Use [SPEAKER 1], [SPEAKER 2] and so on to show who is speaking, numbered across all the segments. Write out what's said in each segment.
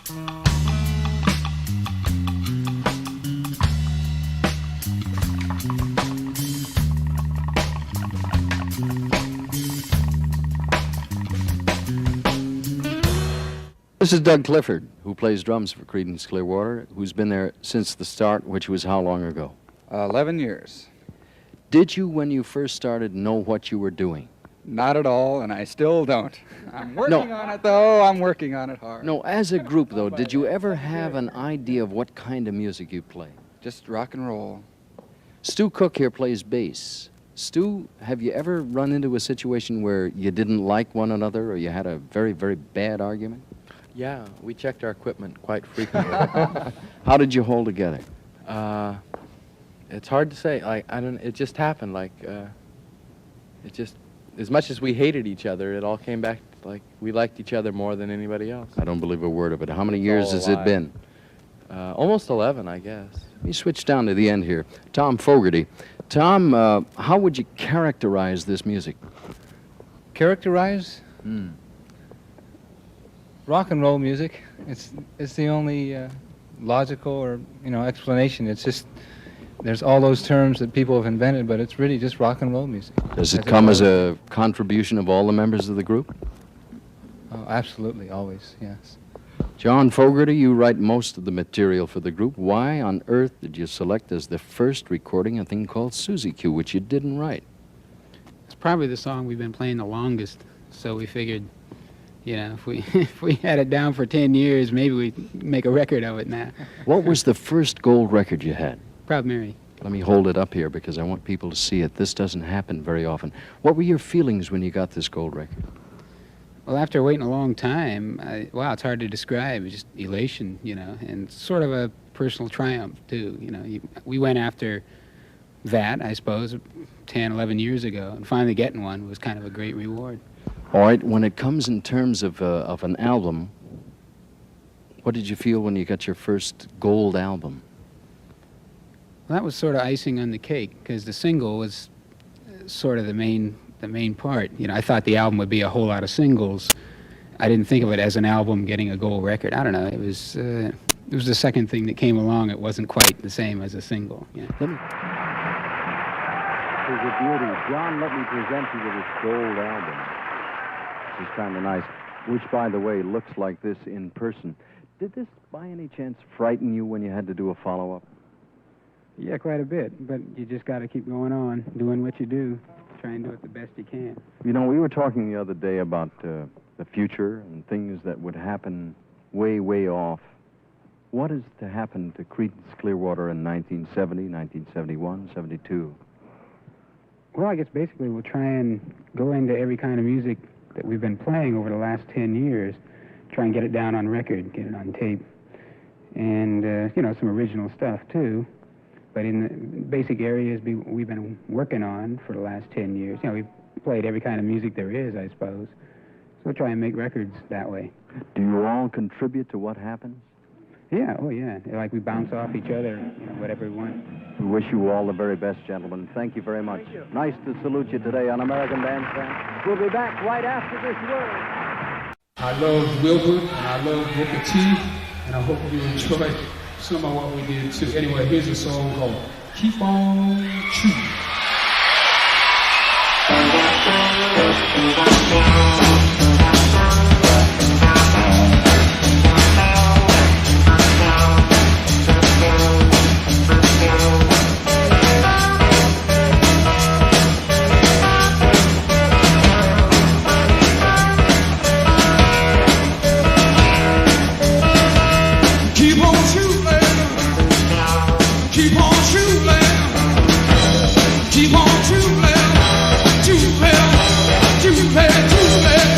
[SPEAKER 1] This is Doug Clifford, who plays drums for Creedence Clearwater, who's been there since the start, which was how long ago?
[SPEAKER 2] 11 years.
[SPEAKER 1] Did you, when you first started, know what you were doing?
[SPEAKER 2] Not at all, and I still don't. I'm working on it, though. I'm working on it hard.
[SPEAKER 1] No, as a group, though, did you ever have an idea of what kind of music you play?
[SPEAKER 2] Just rock and roll.
[SPEAKER 1] Stu Cook here plays bass. Stu, have you ever run into a situation where you didn't like one another or you had a very, very bad argument?
[SPEAKER 3] Yeah, we checked our equipment quite frequently.
[SPEAKER 1] How did you hold together?
[SPEAKER 3] It's hard to say. I don't. It just happened. It just, as much as we hated each other, it all came back like we liked each other more than anybody else.
[SPEAKER 1] I don't believe a word of it. How many years has it been?
[SPEAKER 3] Almost 11, I guess.
[SPEAKER 1] Let me switch down to the end here. Tom Fogarty. Tom, how would you characterize this music?
[SPEAKER 4] Characterize? Rock and roll music. It's the only logical or explanation. It's just there's all those terms that people have invented, but it's really just rock and roll music.
[SPEAKER 1] Does it come as a contribution of all the members of the group?
[SPEAKER 4] Oh, absolutely, always, yes.
[SPEAKER 1] John Fogarty, you write most of the material for the group. Why on earth did you select as the first recording a thing called Susie Q, which you didn't write?
[SPEAKER 5] It's probably the song we've been playing the longest, so we figured, if we had it down for 10 years, maybe we'd make a record of it now.
[SPEAKER 1] What was the first gold record you had?
[SPEAKER 5] Proud Mary.
[SPEAKER 1] Let me hold it up here because I want people to see it. This doesn't happen very often. What were your feelings when you got this gold record?
[SPEAKER 5] Well, after waiting a long time, it's hard to describe. It's just elation, and sort of a personal triumph, too. We went after that, I suppose, 10, 11 years ago, and finally getting one was kind of a great reward.
[SPEAKER 1] All right, when it comes in terms of an album, what did you feel when you got your first gold album?
[SPEAKER 5] Well, that was sort of icing on the cake, because the single was sort of the main part. I thought the album would be a whole lot of singles. I didn't think of it as an album getting a gold record. I don't know. It was the second thing that came along. It wasn't quite the same as a single.
[SPEAKER 1] Let me... Here's a beauty. John, let me present you with this gold album. This is kind of nice, which, by the way, looks like this in person. Did this, by any chance, frighten you when you had to do a follow-up?
[SPEAKER 5] Yeah, quite a bit, but you just got to keep going on, doing what you do. Try and do it the best you can.
[SPEAKER 1] We were talking the other day about the future and things that would happen way, way off. What is to happen to Creedence Clearwater in 1970, 1971, 72?
[SPEAKER 5] Well, I guess basically we'll try and go into every kind of music that we've been playing over the last 10 years, try and get it down on record, get it on tape, and, some original stuff, too. But in the basic areas we've been working on for the last 10 years, we've played every kind of music there is, I suppose. So we'll try and make records that way.
[SPEAKER 1] Do you all contribute to what happens?
[SPEAKER 5] Yeah, oh yeah. Like we bounce off each other, whatever we want.
[SPEAKER 1] We wish you all the very best, gentlemen. Thank you very much. Nice to salute you today on American Bandstand. We'll be back right after this word.
[SPEAKER 6] I love Wilbur, and I love Booker T, and I hope you enjoy some of what we did too. Anyway, here's a song called Keep On Shooting. Keep on shooting, too bad, too bad.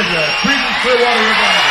[SPEAKER 7] it, Creedence Clearwater Revival.